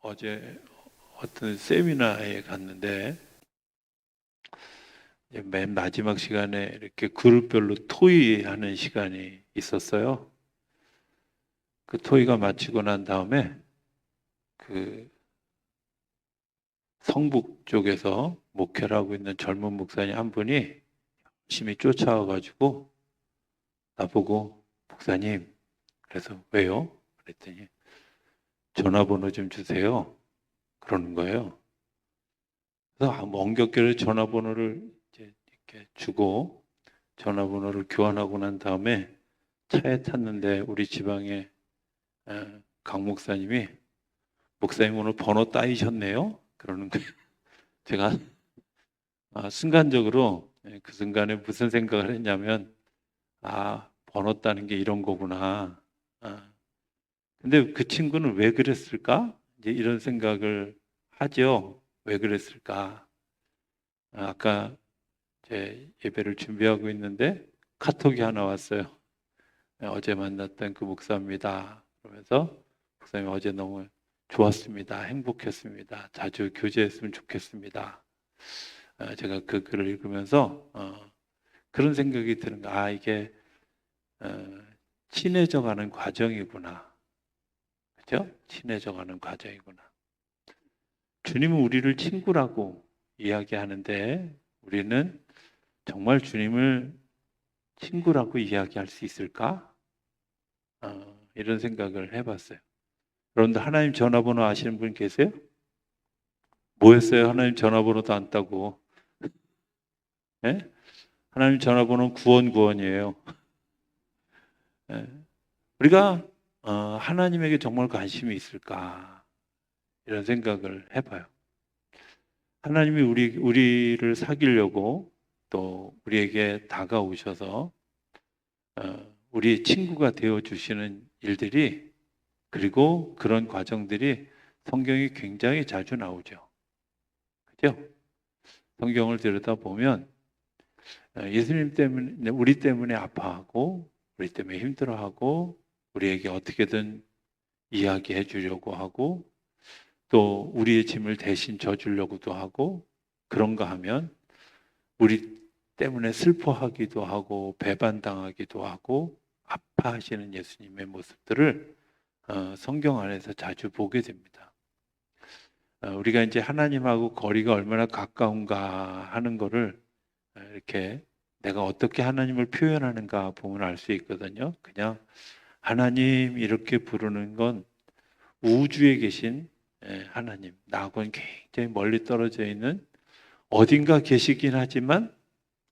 어제 어떤 세미나에 갔는데 이제 맨 마지막 시간에 이렇게 그룹별로 토의하는 시간이 있었어요. 그 토의가 마치고 난 다음에 그 성북 쪽에서 목회를 하고 있는 젊은 목사님 한 분이 열심히 쫓아와가지고 나보고 목사님, 그래서 왜요? 그랬더니 전화번호 좀 주세요. 그러는 거예요. 그래서 멍겹게 전화번호를 이제 이렇게 주고 전화번호를 교환하고 난 다음에 차에 탔는데 우리 지방에 강 목사님이 목사님 오늘 번호 따이셨네요? 그러는 거예요. 제가 순간적으로 그 순간에 무슨 생각을 했냐면 번호 따는 게 이런 거구나. 근데 그 친구는 왜 그랬을까? 이제 이런 생각을 하죠. 왜 그랬을까? 아까 제 예배를 준비하고 있는데 카톡이 하나 왔어요. 어제 만났던 그 목사입니다. 그러면서 목사님 어제 너무 좋았습니다. 행복했습니다. 자주 교제했으면 좋겠습니다. 제가 그 글을 읽으면서 그런 생각이 드는 거. 이게 친해져가는 과정이구나. 그죠? 친해져가는 과정이구나. 주님은 우리를 친구라고 이야기하는데 우리는 정말 주님을 친구라고 이야기할 수 있을까? 이런 생각을 해봤어요. 여러분들 하나님 전화번호 아시는 분 계세요? 뭐 했어요? 하나님 전화번호도 안 따고. 예? 하나님 전화번호는 구원이에요. 예. 우리가 하나님에게 정말 관심이 있을까? 이런 생각을 해봐요. 하나님이 우리를 사귀려고 또 우리에게 다가오셔서 우리의 친구가 되어 주시는 일들이 그리고 그런 과정들이 성경이 굉장히 자주 나오죠. 그죠? 성경을 들여다보면 예수님 때문에 우리 때문에 아파하고 우리 때문에 힘들어하고 우리에게 어떻게든 이야기해 주려고 하고 또 우리의 짐을 대신 져주려고도 하고 그런가 하면 우리 때문에 슬퍼하기도 하고 배반당하기도 하고 아파하시는 예수님의 모습들을 성경 안에서 자주 보게 됩니다. 우리가 이제 하나님하고 거리가 얼마나 가까운가 하는 거를 이렇게 내가 어떻게 하나님을 표현하는가 보면 알 수 있거든요. 그냥 하나님 이렇게 부르는 건 우주에 계신 하나님, 나하고는 굉장히 멀리 떨어져 있는 어딘가 계시긴 하지만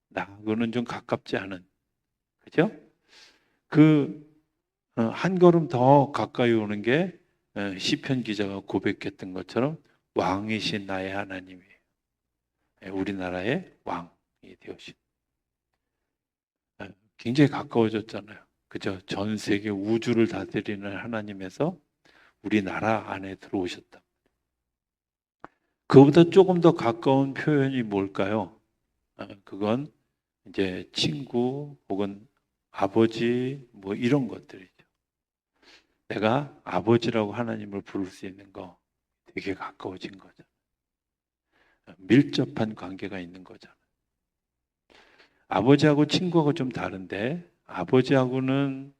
나하고는 좀 가깝지 않은, 그죠? 그 한 걸음 더 가까이 오는 게 시편 기자가 고백했던 것처럼 왕이신 나의 하나님이에요. 우리나라의 왕이 되오신. 굉장히 가까워졌잖아요. 그죠? 전 세계 우주를 다스리는 하나님에서 우리나라 안에 들어오셨다. 그보다 조금 더 가까운 표현이 뭘까요? 그건 이제 친구 혹은 아버지 뭐 이런 것들이죠. 내가 아버지라고 하나님을 부를 수 있는 거 되게 가까워진 거죠. 밀접한 관계가 있는 거잖아요. 아버지하고 친구하고 좀 다른데 아버지하고는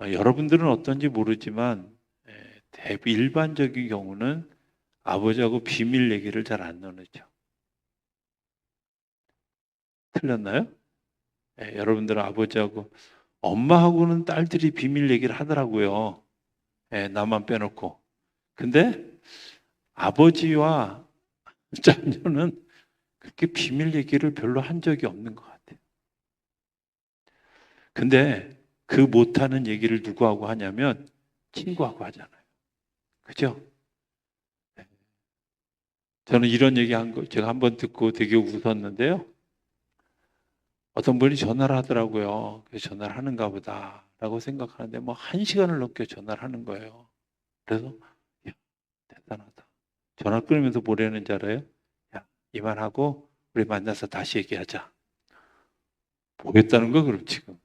여러분들은 어떤지 모르지만 일반적인 경우는 아버지하고 비밀 얘기를 잘 안 나누죠. 틀렸나요? 여러분들은 아버지하고 엄마하고는 딸들이 비밀 얘기를 하더라고요. 나만 빼놓고. 근데 아버지와 자녀는 그렇게 비밀 얘기를 별로 한 적이 없는 것 같아요. 근데 그 못하는 얘기를 누구하고 하냐면 친구하고 하잖아요. 그죠? 네. 저는 이런 얘기 한 거 제가 한번 듣고 되게 웃었는데요. 어떤 분이 전화를 하더라고요. 그래서 전화를 하는가 보다라고 생각하는데 뭐 1시간을 넘게 전화를 하는 거예요. 그래서 야, 대단하다. 전화 끊으면서 뭐라는지 알아요? 야, 이만하고 우리 만나서 다시 얘기하자. 뭐겠다는 거 그럼 지금.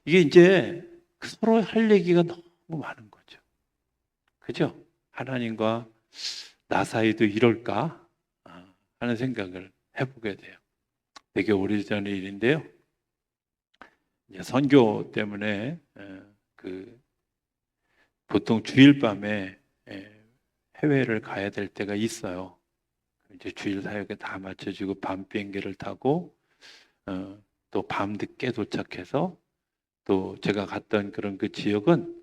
이게 이제 서로 할 얘기가 너무 많은 거죠. 그죠? 하나님과 나 사이도 이럴까 하는 생각을 해보게 돼요. 되게 오래전의 일인데요. 이제 선교 때문에 그 보통 주일 밤에 해외를 가야 될 때가 있어요. 이제 주일 사역에 다 맞춰지고 밤 비행기를 타고 또 밤 늦게 도착해서 또 제가 갔던 그런 그 지역은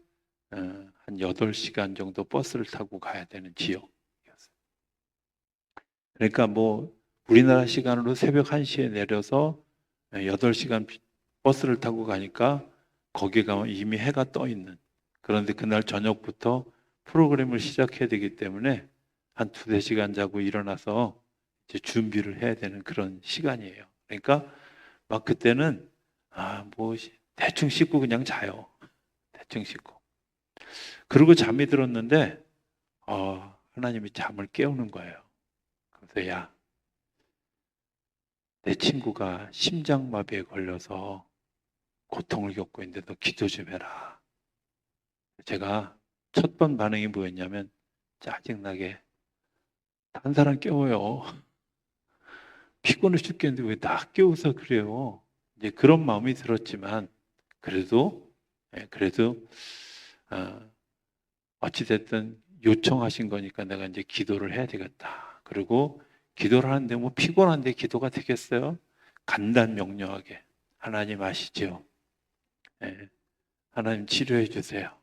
한 8시간 정도 버스를 타고 가야 되는 지역이었어요. 그러니까 뭐 우리나라 시간으로 새벽 1시에 내려서 8시간 버스를 타고 가니까 거기 가면 이미 해가 떠 있는, 그런데 그날 저녁부터 프로그램을 시작해야 되기 때문에 한 2-3시간 자고 일어나서 이제 준비를 해야 되는 그런 시간이에요. 그러니까 막 그때는 뭐 대충 씻고 그냥 자요. 대충 씻고. 그러고 잠이 들었는데 하나님이 잠을 깨우는 거예요. 그래서 야, 내 친구가 심장마비에 걸려서 고통을 겪고 있는데 너 기도 좀 해라. 제가 첫 번 반응이 뭐였냐면 짜증나게 다른 사람 깨워요. 피곤해 죽겠는데 왜 나 깨워서 그래요. 이제 그런 마음이 들었지만 그래도 어찌됐든 요청하신 거니까 내가 이제 기도를 해야 되겠다. 그리고 기도를 하는데 뭐 피곤한데 기도가 되겠어요? 간단 명료하게 하나님 아시죠? 예, 하나님 치료해 주세요.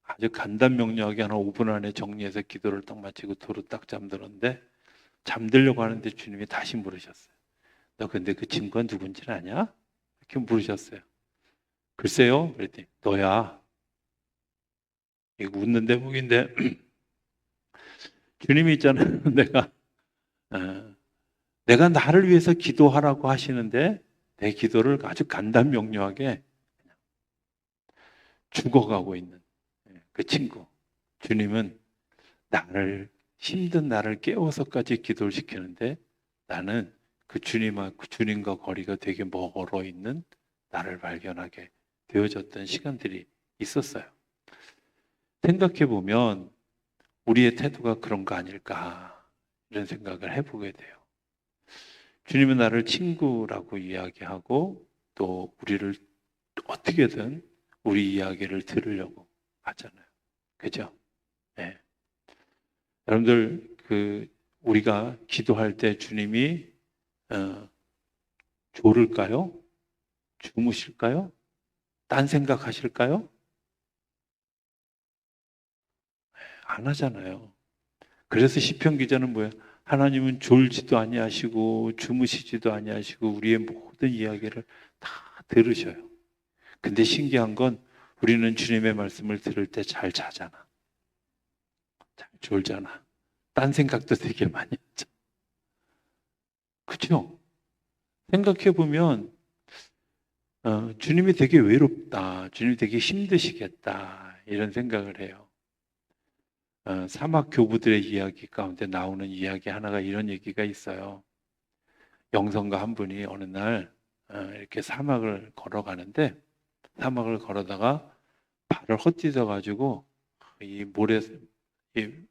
아주 간단 명료하게 한 5분 안에 정리해서 기도를 딱 마치고 도로 딱 잠들었는데 잠들려고 하는데 주님이 다시 물으셨어요. 너 근데 그 친구가 누군지는 아냐? 이렇게 물으셨어요. 글쎄요. 그랬더니 너야. 이거 웃는 대목인데 주님이 있잖아요. 어, 내가 나를 위해서 기도하라고 하시는데 내 기도를 아주 간단 명료하게 죽어가고 있는 그 친구. 주님은 힘든 나를 깨워서까지 기도를 시키는데 나는 그 주님과 거리가 되게 멀어 있는 나를 발견하게 되어졌던 시간들이 있었어요. 생각해 보면 우리의 태도가 그런 거 아닐까 이런 생각을 해보게 돼요. 주님은 나를 친구라고 이야기하고 또 우리를 어떻게든 우리 이야기를 들으려고 하잖아요. 그죠? 네. 여러분들 우리가 기도할 때 주님이 졸을까요? 주무실까요? 딴 생각하실까요? 안 하잖아요. 그래서 시편 기자는 뭐예요? 하나님은 졸지도 아니하시고 주무시지도 아니하시고 우리의 모든 이야기를 다 들으셔요. 근데 신기한 건 우리는 주님의 말씀을 들을 때 잘 자잖아. 잘 졸잖아. 딴 생각도 되게 많이 하죠. 그렇죠? 생각해 보면 주님이 되게 외롭다. 주님이 되게 힘드시겠다. 이런 생각을 해요. 사막 교부들의 이야기 가운데 나오는 이야기 하나가 이런 얘기가 있어요. 영성가 한 분이 어느 날 이렇게 사막을 걸어가는데 사막을 걸어다가 발을 헛디뎌 가지고 이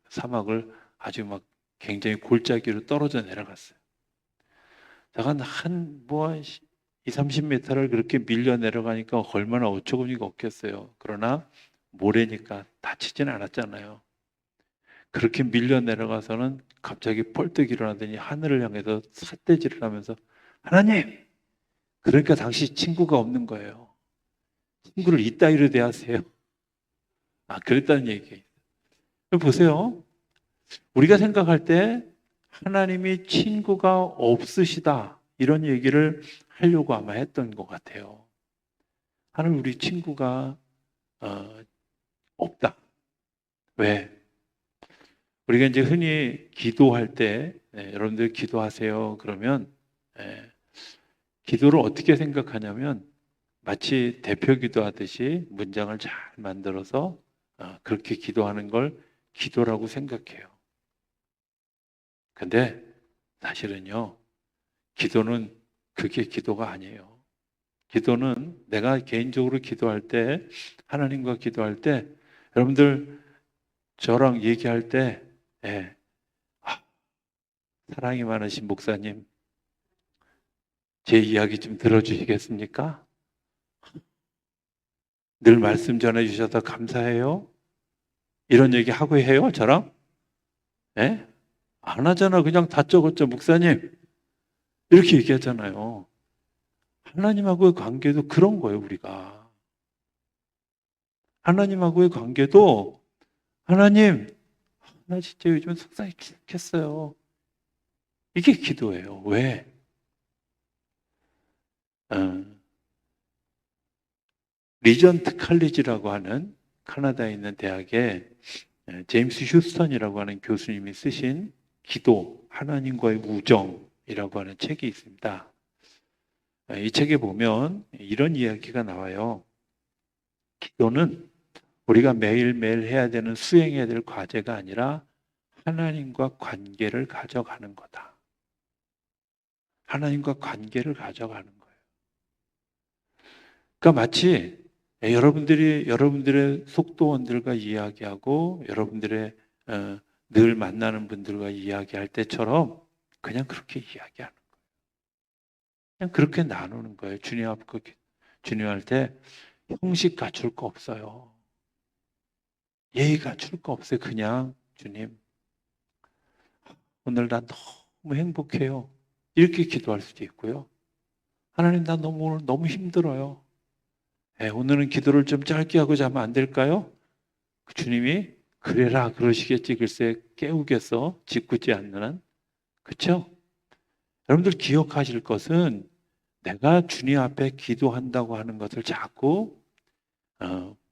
사막을 아주 막 굉장히 골짜기로 떨어져 내려갔어요. 한 2-30m를 그렇게 밀려 내려가니까 얼마나 어처구니가 없겠어요. 그러나 모래니까 다치진 않았잖아요. 그렇게 밀려 내려가서는 갑자기 뻘떡 일어나더니 하늘을 향해서 삿대질을 하면서 하나님! 그러니까 당시 친구가 없는 거예요. 친구를 이따위로 대하세요. 그랬다는 얘기예요. 보세요. 우리가 생각할 때 하나님이 친구가 없으시다. 이런 얘기를 하려고 아마 했던 것 같아요. 하나님 우리 친구가 없다. 왜? 우리가 이제 흔히 기도할 때 여러분들 기도하세요. 그러면 기도를 어떻게 생각하냐면 마치 대표 기도하듯이 문장을 잘 만들어서 그렇게 기도하는 걸 기도라고 생각해요. 근데 사실은요, 기도는 그게 기도가 아니에요. 기도는 내가 개인적으로 기도할 때, 하나님과 기도할 때, 여러분들 저랑 얘기할 때, 예, 아, 사랑이 많으신 목사님, 제 이야기 좀 들어주시겠습니까? 늘 말씀 전해주셔서 감사해요. 이런 얘기 하고 해요, 저랑? 예? 안 하잖아. 그냥 다짜고짜 목사님. 이렇게 얘기하잖아요. 하나님하고의 관계도 그런 거예요, 우리가. 하나님하고의 관계도, 하나님, 나 진짜 요즘 속상해 죽겠어요. 이게 기도예요. 왜? 어, 리전트 칼리지라고 하는 카나다에 있는 대학에 제임스 휴스턴이라고 하는 교수님이 쓰신 기도, 하나님과의 우정이라고 하는 책이 있습니다. 이 책에 보면 이런 이야기가 나와요. 기도는 우리가 매일매일 해야 되는 수행해야 될 과제가 아니라 하나님과 관계를 가져가는 거다. 하나님과 관계를 가져가는 거예요. 그러니까 마치 여러분들이 여러분들의 속도원들과 이야기하고 여러분들의 늘 만나는 분들과 이야기할 때처럼 그냥 그렇게 이야기하는 거예요. 그냥 그렇게 나누는 거예요. 주님 할 때 형식 갖출 거 없어요. 예의 갖출 거 없어요. 그냥 주님 오늘 나 너무 행복해요. 이렇게 기도할 수도 있고요. 하나님 나 오늘 너무 힘들어요. 오늘은 기도를 좀 짧게 하고 자면 안 될까요? 주님이 그래라 그러시겠지 글쎄 깨우겠어 짓궂지 않는 한. 그렇죠? 여러분들 기억하실 것은 내가 주님 앞에 기도한다고 하는 것을 자꾸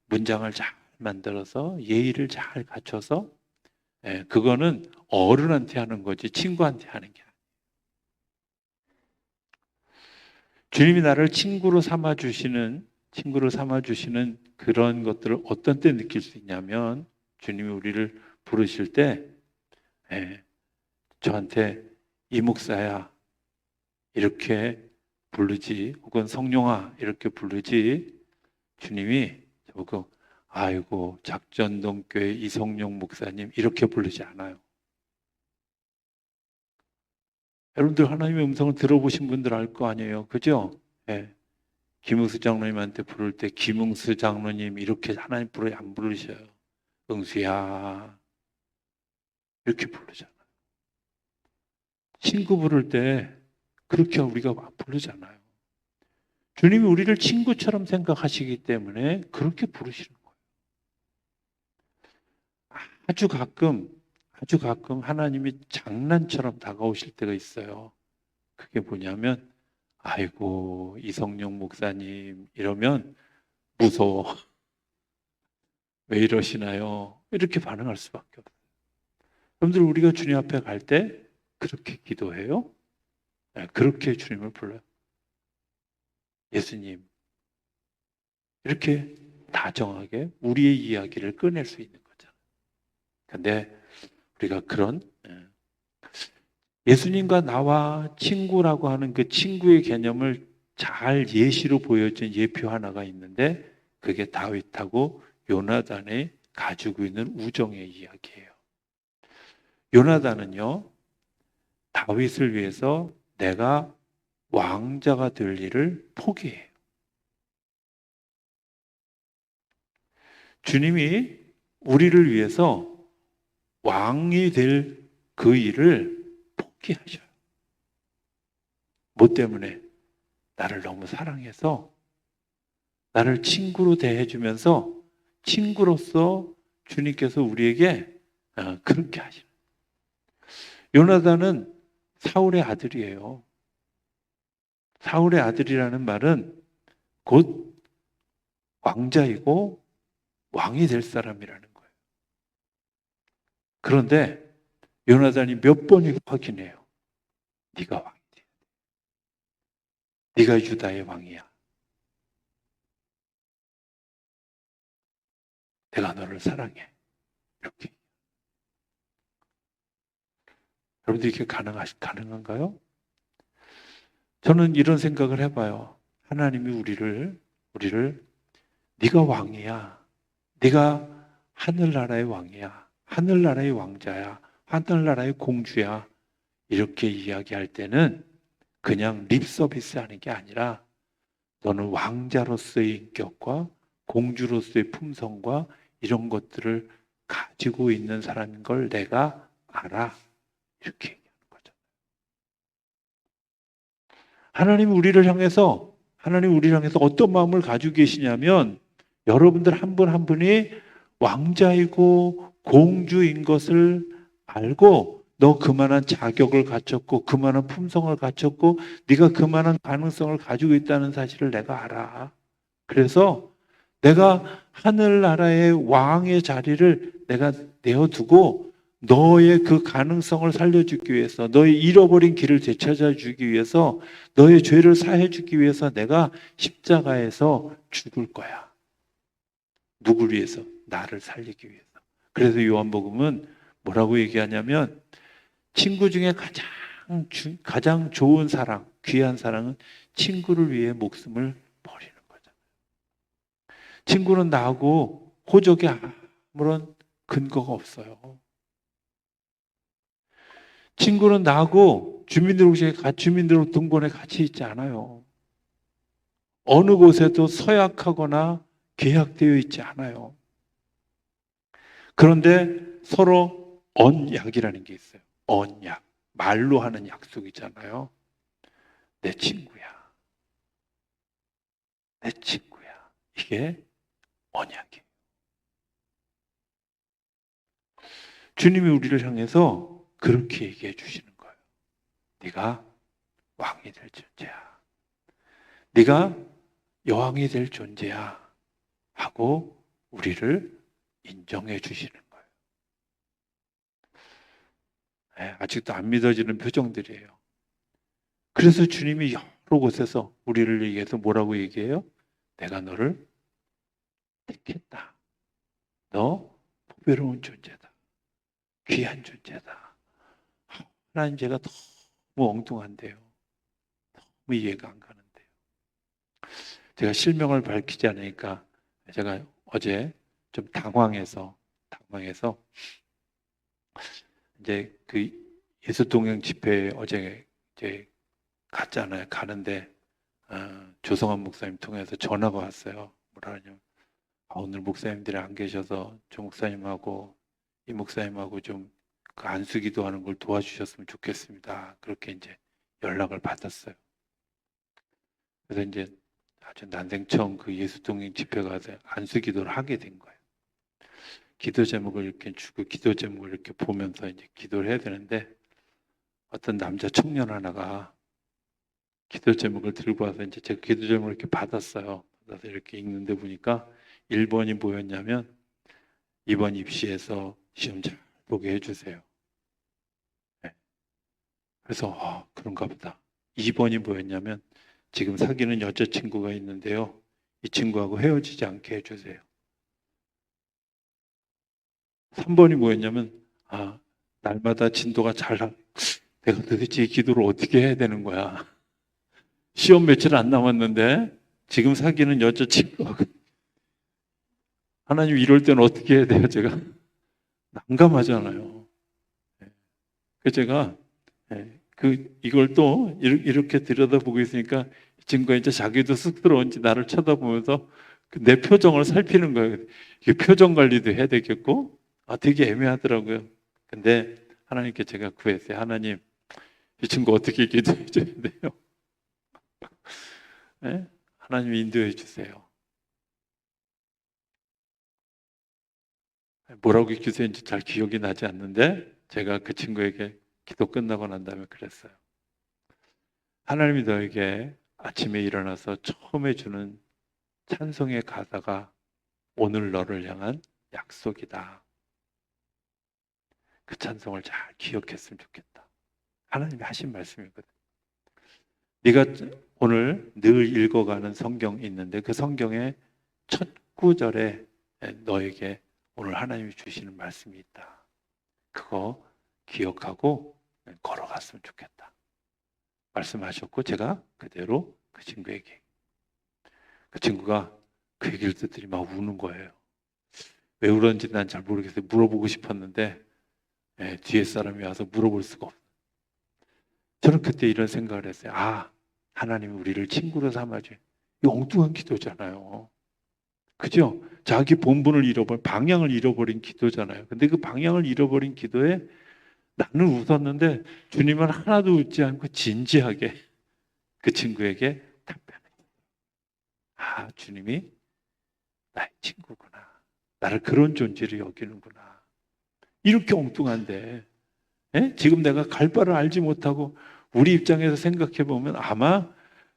문장을 잘 만들어서 예의를 잘 갖춰서 그거는 어른한테 하는 거지 친구한테 하는 게 아니에요. 주님이 나를 친구로 삼아 주시는 그런 것들을 어떤 때 느낄 수 있냐면 주님이 우리를 부르실 때 저한테 이 목사야 이렇게 부르지 혹은 성령아 이렇게 부르지 주님이 저보고 아이고 작전동교회 이성용 목사님 이렇게 부르지 않아요. 여러분들 하나님의 음성을 들어보신 분들 알 거 아니에요. 그죠? 예. 김웅수 장로님한테 부를 때 김웅수 장로님 이렇게 하나님 부르 안 부르셔요. 응수야 이렇게 부르잖아요. 친구 부를 때 그렇게 우리가 부르잖아요. 주님이 우리를 친구처럼 생각하시기 때문에 그렇게 부르시는 거예요. 아주 가끔 하나님이 장난처럼 다가오실 때가 있어요. 그게 뭐냐면 아이고 이성용 목사님 이러면 무서워. 왜 이러시나요? 이렇게 반응할 수밖에 없어요. 여러분들 우리가 주님 앞에 갈 때 그렇게 기도해요? 그렇게 주님을 불러요. 예수님 이렇게 다정하게 우리의 이야기를 꺼낼 수 있는 거잖아요. 근데 우리가 그런 예수님과 나와 친구라고 하는 그 친구의 개념을 잘 예시로 보여준 예표 하나가 있는데 그게 다윗하고 요나단이 가지고 있는 우정의 이야기예요. 요나단은요, 다윗을 위해서 내가 왕자가 될 일을 포기해요. 주님이 우리를 위해서 왕이 될 그 일을 포기하셔요. 뭐 때문에? 나를 너무 사랑해서 나를 친구로 대해주면서 친구로서 주님께서 우리에게 그렇게 하시는. 요나단은 사울의 아들이에요. 사울의 아들이라는 말은 곧 왕자이고 왕이 될 사람이라는 거예요. 그런데 요나단이 몇 번이고 확인해요. 네가 왕이 돼. 네가 유다의 왕이야. 내가 너를 사랑해. 이렇게. 여러분들 이게 가능한가요? 저는 이런 생각을 해봐요. 하나님이 우리를 네가 왕이야. 네가 하늘나라의 왕이야. 하늘나라의 왕자야, 하늘나라의 공주야, 이렇게 이야기할 때는 그냥 립 서비스 하는 게 아니라 너는 왕자로서의 인격과 공주로서의 품성과 이런 것들을 가지고 있는 사람인 걸 내가 알아. 이렇게 얘기하는 거죠. 하나님 우리를 향해서 어떤 마음을 가지고 계시냐면 여러분들 한 분 한 분이 왕자이고 공주인 것을 알고 너 그만한 자격을 갖췄고 그만한 품성을 갖췄고 네가 그만한 가능성을 가지고 있다는 사실을 내가 알아. 그래서 내가 하늘나라의 왕의 자리를 내가 내어두고 너의 그 가능성을 살려주기 위해서, 너의 잃어버린 길을 되찾아주기 위해서, 너의 죄를 사해주기 위해서 내가 십자가에서 죽을 거야. 누굴 위해서? 나를 살리기 위해서. 그래서 요한복음은 뭐라고 얘기하냐면 친구 중에 가장 좋은 사랑, 귀한 사랑은 친구를 위해 목숨을 버리는 거죠. 친구는 나하고 호적에 아무런 근거가 없어요. 친구는 나하고 주민등록 등본에 같이 있지 않아요. 어느 곳에도 서약하거나 계약되어 있지 않아요. 그런데 서로 언약이라는 게 있어요. 언약. 말로 하는 약속이잖아요. 내 친구야. 내 친구야. 이게 언약이에요. 주님이 우리를 향해서 그렇게 얘기해 주시는 거예요. 네가 왕이 될 존재야. 네가 여왕이 될 존재야. 하고 우리를 인정해 주시는 거예요. 네, 아직도 안 믿어지는 표정들이에요. 그래서 주님이 여러 곳에서 우리를 위해서 뭐라고 얘기해요? 내가 너를 택했다. 너 보배로운 존재다. 귀한 존재다. 하나님 제가 너무 엉뚱한데요. 너무 이해가 안 가는데요. 제가 실명을 밝히지 않으니까 제가 어제 좀 당황해서 이제 그 예수 동행 집회에 어제 이제 갔잖아요. 가는데 조성환 목사님 통해서 전화가 왔어요. 뭐라 하냐면 오늘 목사님들이 안 계셔서 조 목사님하고 이 목사님하고 좀 그 안수기도 하는 걸 도와주셨으면 좋겠습니다. 그렇게 이제 연락을 받았어요. 그래서 이제 아주 난생처음 그 예수동행 집회 가서 안수기도를 하게 된 거예요. 기도 제목을 이렇게 주고 기도 제목을 이렇게 보면서 이제 기도를 해야 되는데 어떤 남자 청년 하나가 기도 제목을 들고 와서 이제 제가 기도 제목을 이렇게 받았어요. 받아서 이렇게 읽는데 보니까 1번이 뭐였냐면 이번 입시에서 시험 잘 보게 해주세요. 네. 그래서 그런가 보다. 2번이 뭐였냐면 지금 사귀는 여자친구가 있는데요. 이 친구하고 헤어지지 않게 해주세요. 3번이 뭐였냐면 날마다 진도가 내가 도대체 이 기도를 어떻게 해야 되는 거야. 시험 며칠 안 남았는데 지금 사귀는 여자친구하고 하나님 이럴 때는 어떻게 해야 돼요? 제가 난감하잖아요. 그래서 제가 이걸 또 이렇게 들여다보고 있으니까 이 친구가 이제 자기도 쑥스러운지 나를 쳐다보면서 내 표정을 살피는 거예요. 이게 표정 관리도 해야 되겠고 되게 애매하더라고요. 근데 하나님께 제가 구했어요. 하나님, 이 친구 어떻게 기도해 줘야 돼요? 네? 하나님 인도해 주세요. 뭐라고 기도했는지 잘 기억이 나지 않는데 제가 그 친구에게 기도 끝나고 난 다음에 그랬어요. 하나님이 너에게 아침에 일어나서 처음 해주는 찬송의 가사가 오늘 너를 향한 약속이다. 그 찬송을 잘 기억했으면 좋겠다. 하나님이 하신 말씀이거든. 네가 오늘 늘 읽어가는 성경이 있는데 그 성경의 첫 구절에 너에게 오늘 하나님이 주시는 말씀이 있다. 그거 기억하고 걸어갔으면 좋겠다. 말씀하셨고 제가 그대로 그 친구에게 그 친구가 그 얘기를 듣더니 막 우는 거예요. 왜 울었는지 난 잘 모르겠어요. 물어보고 싶었는데 뒤에 사람이 와서 물어볼 수가 없어요. 저는 그때 이런 생각을 했어요. 아, 하나님이 우리를 친구로 삼아줘요. 이 엉뚱한 기도잖아요. 그죠? 자기 본분을 잃어버린, 방향을 잃어버린 기도잖아요. 근데 그 방향을 잃어버린 기도에 나는 웃었는데 주님은 하나도 웃지 않고 진지하게 그 친구에게 답변해요. 아, 주님이 나의 친구구나. 나를 그런 존재로 여기는구나. 이렇게 엉뚱한데, 지금 내가 갈 바를 알지 못하고 우리 입장에서 생각해 보면 아마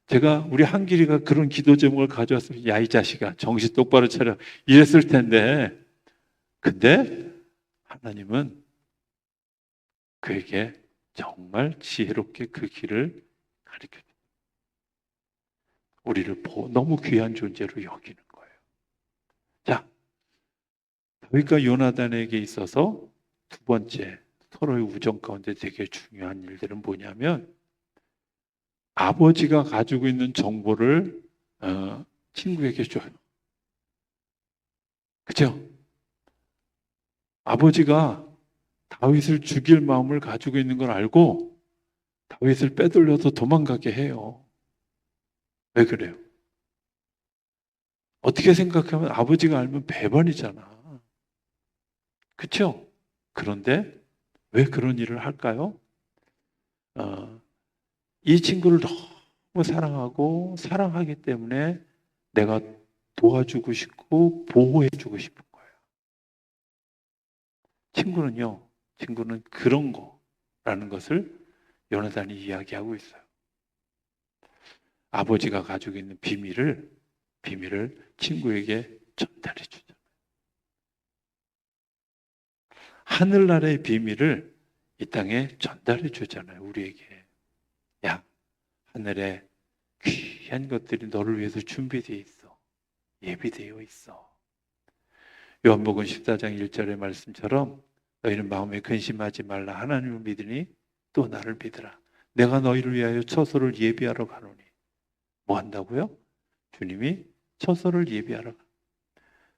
제가 우리 한길이가 그런 기도 제목을 가져왔으면 야, 이 자식아, 정신 똑바로 차려. 이랬을 텐데, 근데 하나님은 그에게 정말 지혜롭게 그 길을 가르쳐 줍니다. 우리를 너무 귀한 존재로 여기는 거예요. 자, 다윗과 요나단에게 있어서 두 번째 서로의 우정 가운데 되게 중요한 일들은 뭐냐면 아버지가 가지고 있는 정보를 친구에게 줘요. 그죠? 아버지가 다윗을 죽일 마음을 가지고 있는 걸 알고 다윗을 빼돌려서 도망가게 해요. 왜 그래요? 어떻게 생각하면 아버지가 알면 배반이잖아. 그렇죠? 그런데 왜 그런 일을 할까요? 어, 이 친구를 너무 사랑하고 사랑하기 때문에 내가 도와주고 싶고 보호해주고 싶은 거예요. 친구는 그런 거라는 것을 요나단이 이야기하고 있어요. 아버지가 가지고 있는 비밀을 친구에게 전달해 주죠. 하늘나라의 비밀을 이 땅에 전달해 주잖아요, 우리에게. 야, 하늘에 귀한 것들이 너를 위해서 준비되어 있어. 예비되어 있어. 요한복음 14장 1절의 말씀처럼 너희는 마음에 근심하지 말라. 하나님을 믿으니 또 나를 믿으라. 내가 너희를 위하여 처소를 예비하러 가노니. 뭐 한다고요? 주님이 처소를 예비하러 가.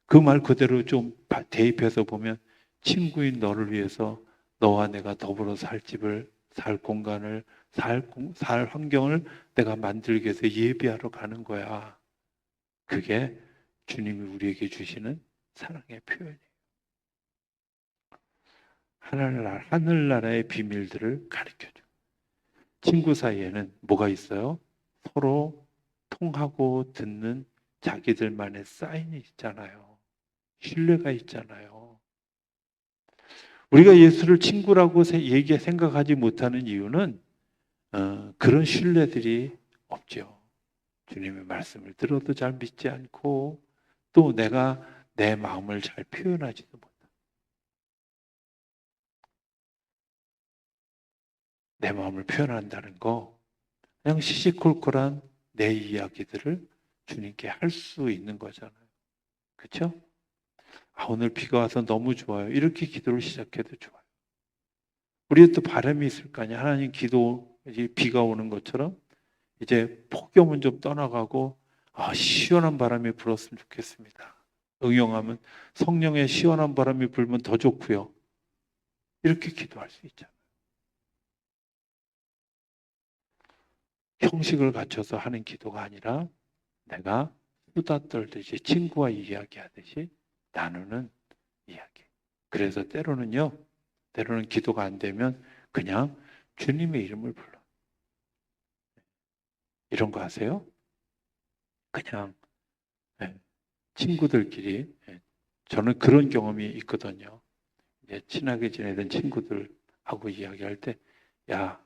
그 말 그대로 좀 대입해서 보면 친구인 너를 위해서 너와 내가 더불어 살 집을, 살 공간을, 살 환경을 내가 만들기 위해서 예비하러 가는 거야. 그게 주님이 우리에게 주시는 사랑의 표현이에요. 하늘나라의 비밀들을 가르쳐줘. 친구 사이에는 뭐가 있어요? 서로 통하고 듣는 자기들만의 사인이 있잖아요. 신뢰가 있잖아요. 우리가 예수를 친구라고 생각하지 못하는 이유는 그런 신뢰들이 없죠. 주님의 말씀을 들어도 잘 믿지 않고 또 내가 내 마음을 잘 표현하지도 못하고 내 마음을 표현한다는 거 그냥 시시콜콜한 내 이야기들을 주님께 할 수 있는 거잖아요. 그렇죠? 아, 오늘 비가 와서 너무 좋아요. 이렇게 기도를 시작해도 좋아요. 우리의 또 바람이 있을 거 아니에요. 하나님 이제 비가 오는 것처럼 이제 폭염은 좀 떠나가고 아, 시원한 바람이 불었으면 좋겠습니다. 응용하면 성령의 시원한 바람이 불면 더 좋고요. 이렇게 기도할 수 있잖아요. 형식을 갖춰서 하는 기도가 아니라 내가 수다 떨듯이 친구와 이야기하듯이 나누는 이야기. 그래서 때로는 기도가 안 되면 그냥 주님의 이름을 불러. 이런 거 아세요? 그냥 예, 친구들끼리 저는 그런 경험이 있거든요. 이제 친하게 지내던 친구들하고 이야기할 때, 야,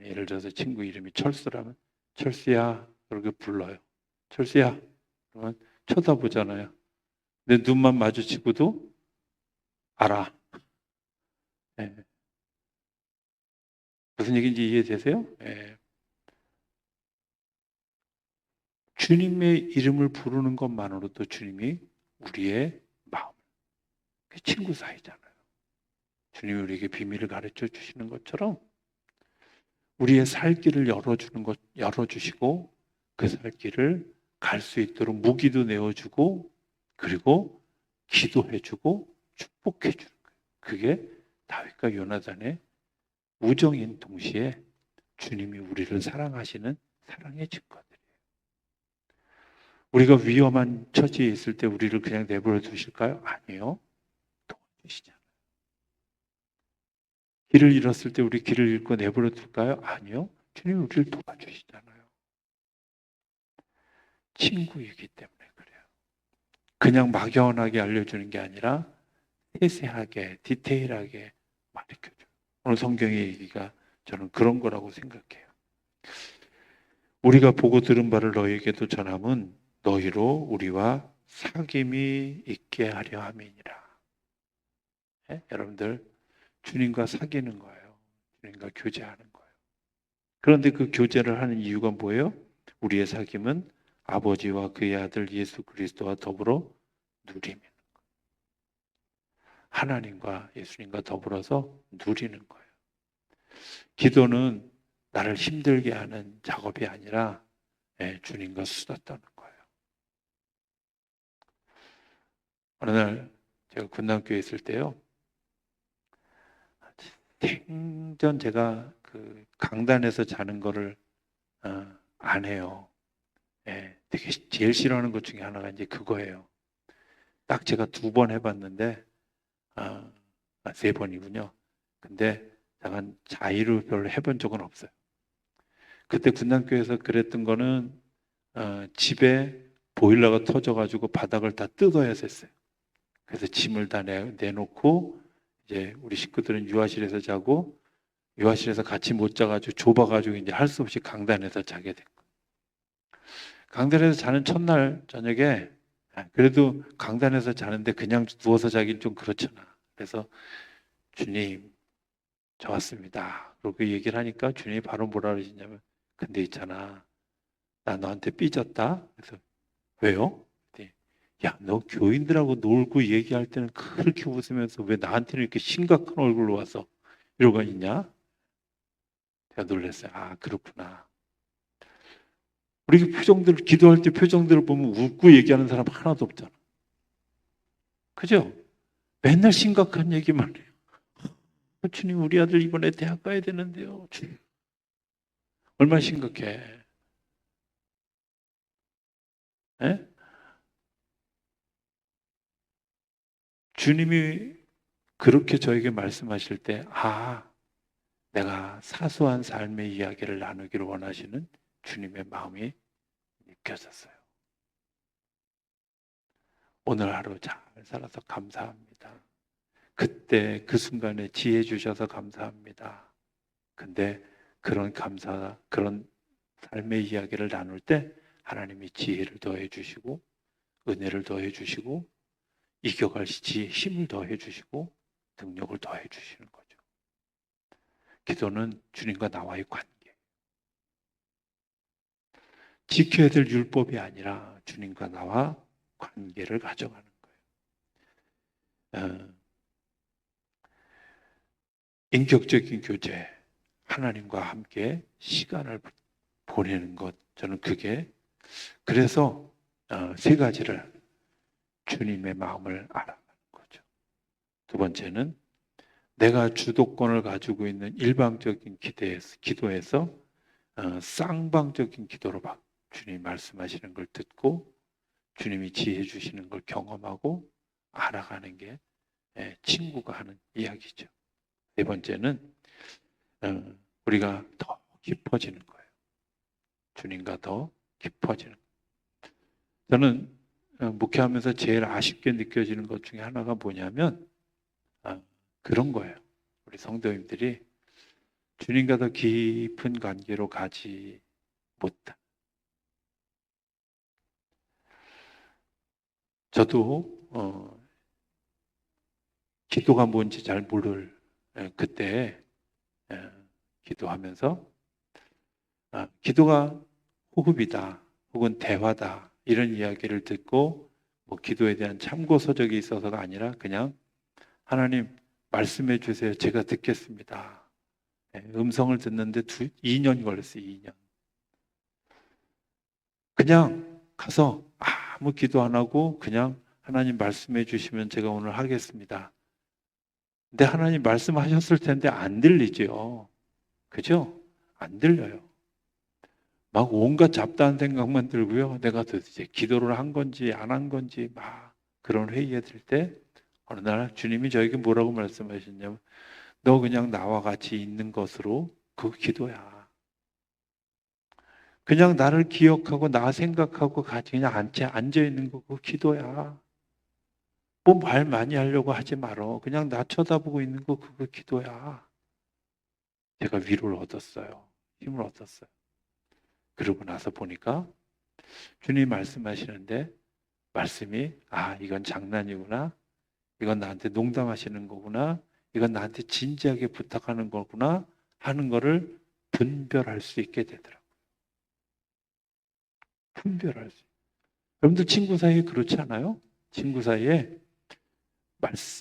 예를 들어서 친구 이름이 철수라면 철수야, 그렇게 불러요. 철수야, 그러면 쳐다보잖아요. 내 눈만 마주치고도 알아. 예, 무슨 얘기인지 이해되세요? 예. 주님의 이름을 부르는 것만으로도 주님이 우리의 마음, 그 친구 사이잖아요. 주님이 우리에게 비밀을 가르쳐 주시는 것처럼 우리의 살 길을 열어주시고 그 살 길을 갈 수 있도록 무기도 내어주고 그리고 기도해주고 축복해주는 거예요. 그게 다윗과 요나단의 우정인 동시에 주님이 우리를 사랑하시는 사랑의 증거들이에요. 우리가 위험한 처지에 있을 때 우리를 그냥 내버려 두실까요? 아니요. 도와주시잖아요. 길을 잃었을 때 우리 길을 잃고 내버려 둘까요? 아니요. 주님이 우리를 도와주시잖아요. 친구이기 때문에 그래요. 그냥 막연하게 알려주는 게 아니라 세세하게, 디테일하게 가르쳐줘요. 오늘 성경의 얘기가 저는 그런 거라고 생각해요. 우리가 보고 들은 바를 너희에게도 전함은 너희로 우리와 사귐이 있게 하려 함이니라. 네? 여러분들 주님과 사귀는 거예요. 주님과 교제하는 거예요. 그런데 그 교제를 하는 이유가 뭐예요? 우리의 사귐은 아버지와 그의 아들 예수 그리스도와 더불어 누리는 거예요. 하나님과 예수님과 더불어서 누리는 거예요. 기도는 나를 힘들게 하는 작업이 아니라 주님과 수다 떠는 거예요. 어느 날 제가 군단교에 있을 때요. 생전 제가 그 강단에서 자는 거를 안 해요. 되게 제일 싫어하는 것 중에 하나가 이제 그거예요. 딱 제가 2번 해봤는데 3번이군요. 근데 약간 자의로 별로 해본 적은 없어요. 그때 군단교에서 그랬던 거는 집에 보일러가 터져가지고 바닥을 다 뜯어야 했어요. 그래서 짐을 다 내놓고 이제 우리 식구들은 유아실에서 자고 유아실에서 같이 못 자가지고 좁아가지고 이제 할 수 없이 강단에서 자게 된 거예요. 강단에서 자는 첫날 저녁에 그래도 강단에서 자는데 그냥 누워서 자긴 좀 그렇잖아. 그래서 주님 저 왔습니다. 그렇게 얘기를 하니까 주님이 바로 뭐라 그러시냐면 근데 있잖아 나 너한테 삐졌다. 그래서 왜요? 야, 너 교인들하고 놀고 얘기할 때는 그렇게 웃으면서 왜 나한테는 이렇게 심각한 얼굴로 와서 이러고 있냐? 제가 놀랐어요. 아, 그렇구나. 우리 표정들, 기도할 때 표정들을 보면 웃고 얘기하는 사람 하나도 없잖아. 그죠? 맨날 심각한 얘기만 해요. 주님, 우리 아들 이번에 대학 가야 되는데요. 주님. 얼마나 심각해. 에? 주님이 그렇게 저에게 말씀하실 때, 내가 사소한 삶의 이야기를 나누기를 원하시는 주님의 마음이 느껴졌어요. 오늘 하루 잘 살아서 감사합니다. 그때 그 순간에 지혜 주셔서 감사합니다. 근데 그런 그런 삶의 이야기를 나눌 때 하나님이 지혜를 더해 주시고 은혜를 더해 주시고 이겨갈 힘을 더해 주시고 능력을 더해 주시는 거죠. 기도는 주님과 나와의 관계. 지켜야 될 율법이 아니라 주님과 나와 관계를 가져가는 거예요. 인격적인 교제, 하나님과 함께 시간을 보내는 것, 저는 그게 그래서 3가지를 주님의 마음을 알아가는 거죠. 2번째는 내가 주도권을 가지고 있는 일방적인 기도에서 쌍방적인 기도로 주님이 말씀하시는 걸 듣고 주님이 지혜 주시는 걸 경험하고 알아가는 게 친구가 하는 이야기죠. 4번째는 우리가 더 깊어지는 거예요. 주님과 더 깊어지는 거예요. 저는 목회하면서 제일 아쉽게 느껴지는 것 중에 하나가 뭐냐면 그런 거예요. 우리 성도님들이 주님과 더 깊은 관계로 가지 못한. 저도 기도가 뭔지 잘 모를 그때 기도하면서 기도가 호흡이다 혹은 대화다 이런 이야기를 듣고 뭐 기도에 대한 참고 서적이 있어서가 아니라 그냥 하나님 말씀해 주세요. 제가 듣겠습니다. 음성을 듣는데 2년 걸렸어요. 2년. 그냥 가서 아무 기도 안 하고 그냥 하나님 말씀해 주시면 제가 오늘 하겠습니다. 근데 하나님 말씀하셨을 텐데 안 들리죠. 그죠? 안 들려요. 막 온갖 잡다한 생각만 들고요. 내가 도대체 기도를 한 건지 안 한 건지 막 그런 회의에 들 때 어느 날 주님이 저에게 뭐라고 말씀하셨냐면 너 그냥 나와 같이 있는 것으로 그 기도야. 그냥 나를 기억하고 나 생각하고 같이 그냥 앉아 있는 거 그 기도야. 뭐 말 많이 하려고 하지 말어. 그냥 나 쳐다보고 있는 거 그거 기도야. 제가 위로를 얻었어요. 힘을 얻었어요. 그러고 나서 보니까 주님 말씀하시는데 말씀이 이건 장난이구나. 이건 나한테 농담하시는 거구나. 이건 나한테 진지하게 부탁하는 거구나 하는 거를 분별할 수 있게 되더라고요. 분별할 수. 여러분들 친구 사이에 그렇지 않아요? 친구 사이에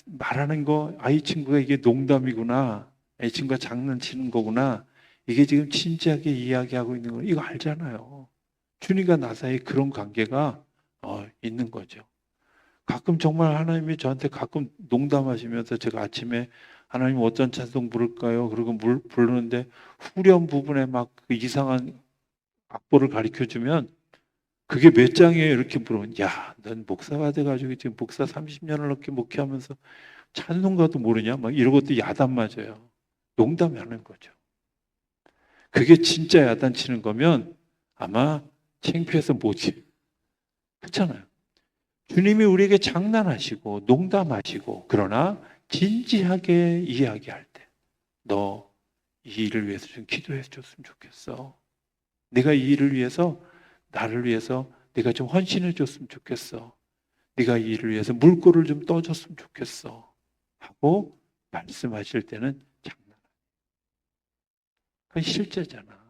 말하는 거, 이 친구가 이게 농담이구나. 이 친구가 장난치는 거구나. 이게 지금 진지하게 이야기하고 있는 거, 이거 알잖아요. 주님과 나 사이에 그런 관계가 있는 거죠. 가끔 정말 하나님이 저한테 가끔 농담하시면서 제가 아침에 하나님 어떤 찬송 부를까요? 그리고 부르는데 후렴 부분에 막 그 이상한 악보를 가르쳐 주면 그게 몇 장이에요? 이렇게 물으면 넌 목사가 돼가지고 지금 목사 30년을 넘게 목회하면서 찬송가도 모르냐? 막 이런 것도 야단 맞아요. 농담하는 거죠. 그게 진짜 야단치는 거면 아마 창피해서 못지. 그렇잖아요. 주님이 우리에게 장난하시고 농담하시고 그러나 진지하게 이야기할 때 너 이 일을 위해서 좀 기도해 줬으면 좋겠어. 네가 이 일을 위해서 나를 위해서 네가 좀 헌신해 줬으면 좋겠어. 네가 이 일을 위해서 물꼬를 좀 떠줬으면 좋겠어. 하고 말씀하실 때는 장난. 그건 실제잖아.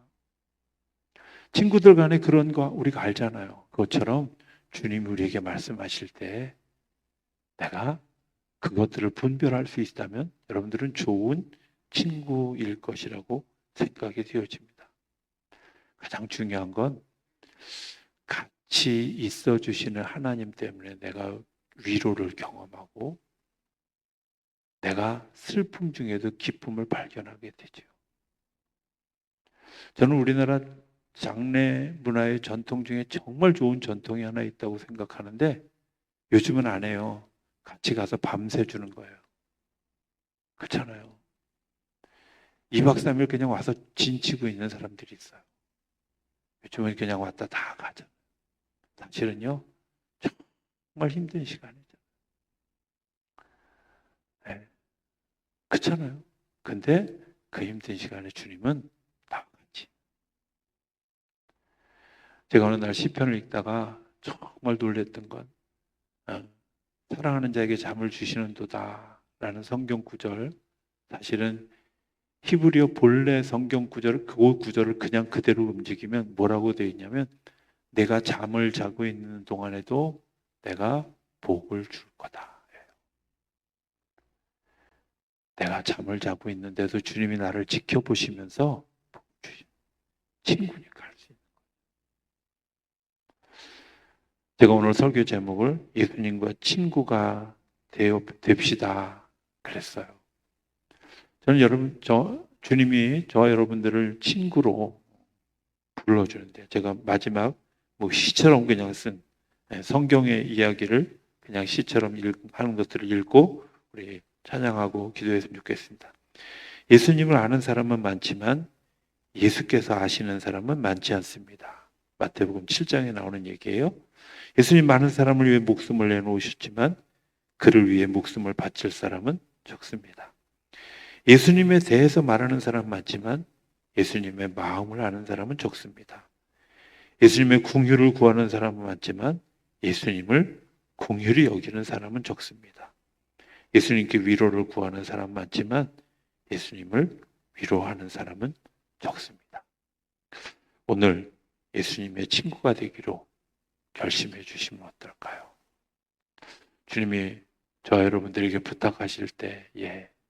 친구들 간에 그런 거 우리가 알잖아요. 그것처럼 주님이 우리에게 말씀하실 때 내가 그것들을 분별할 수 있다면 여러분들은 좋은 친구일 것이라고 생각이 되어집니다. 가장 중요한 건 같이 있어 주시는 하나님 때문에 내가 위로를 경험하고 내가 슬픔 중에도 기쁨을 발견하게 되죠. 저는 우리나라 장례 문화의 전통 중에 정말 좋은 전통이 하나 있다고 생각하는데 요즘은 안 해요. 같이 가서 밤새 주는 거예요. 그렇잖아요. 2박 3일 그냥 와서 진치고 있는 사람들이 있어요. 요즘은 그냥 왔다 다 가죠. 사실은요, 정말 힘든 시간이죠. 네. 그렇잖아요. 근데 그 힘든 시간에 주님은 다 같이. 제가 어느 날 시편을 읽다가 정말 놀랬던 건 어, 사랑하는 자에게 잠을 주시는도다라는 성경 구절. 사실은 히브리어 본래 성경 구절, 그 구절을 그냥 그대로 움직이면 뭐라고 되어 있냐면 내가 잠을 자고 있는 동안에도 내가 복을 줄 거다. 내가 잠을 자고 있는데도 주님이 나를 지켜보시면서 복 주신 친구니까 할 수 있는. 제가 오늘 설교 제목을 예수님과 친구가 됩시다 그랬어요. 저는 주님이 저와 여러분들을 친구로 불러주는데 제가 마지막 시처럼 그냥 쓴 성경의 이야기를 그냥 시처럼 하는 것들을 읽고 우리 찬양하고 기도했으면 좋겠습니다. 예수님을 아는 사람은 많지만 예수께서 아시는 사람은 많지 않습니다. 마태복음 7장에 나오는 얘기예요. 예수님 많은 사람을 위해 목숨을 내놓으셨지만 그를 위해 목숨을 바칠 사람은 적습니다. 예수님에 대해서 말하는 사람은 많지만 예수님의 마음을 아는 사람은 적습니다. 예수님의 긍휼을 구하는 사람은 많지만 예수님을 긍휼히 여기는 사람은 적습니다. 예수님께 위로를 구하는 사람은 많지만 예수님을 위로하는 사람은 적습니다. 오늘 예수님의 친구가 되기로 결심해 주시면 어떨까요? 주님이 저와 여러분들에게 부탁하실 때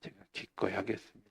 제가 기꺼이 하겠습니다.